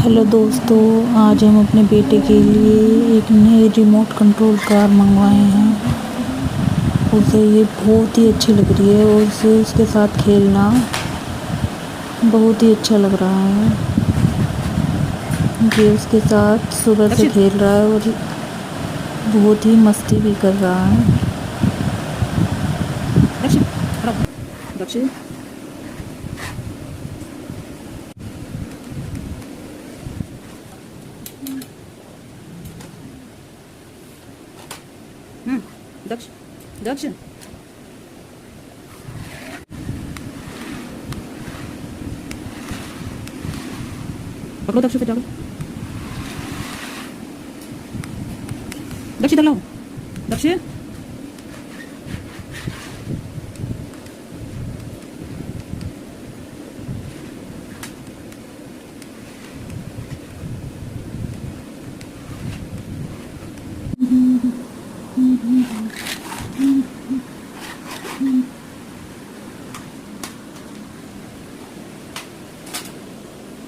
Hello दोस्तों, आज हम अपने बेटे के लिए एक नई रिमोट कंट्रोल कार मंगवाए हैं। उसे ये बहुत ही अच्छी लग रही है और उसे उसके साथ खेलना बहुत ही अच्छा लग रहा है। ये उसके साथ सुबह से खेल रहा है और बहुत ही मस्ती भी कर रहा है। दक्षिण दक्ष दक्ष पकड़ो दक्ष से जाओ। दक्ष इधर लाओ। दक्ष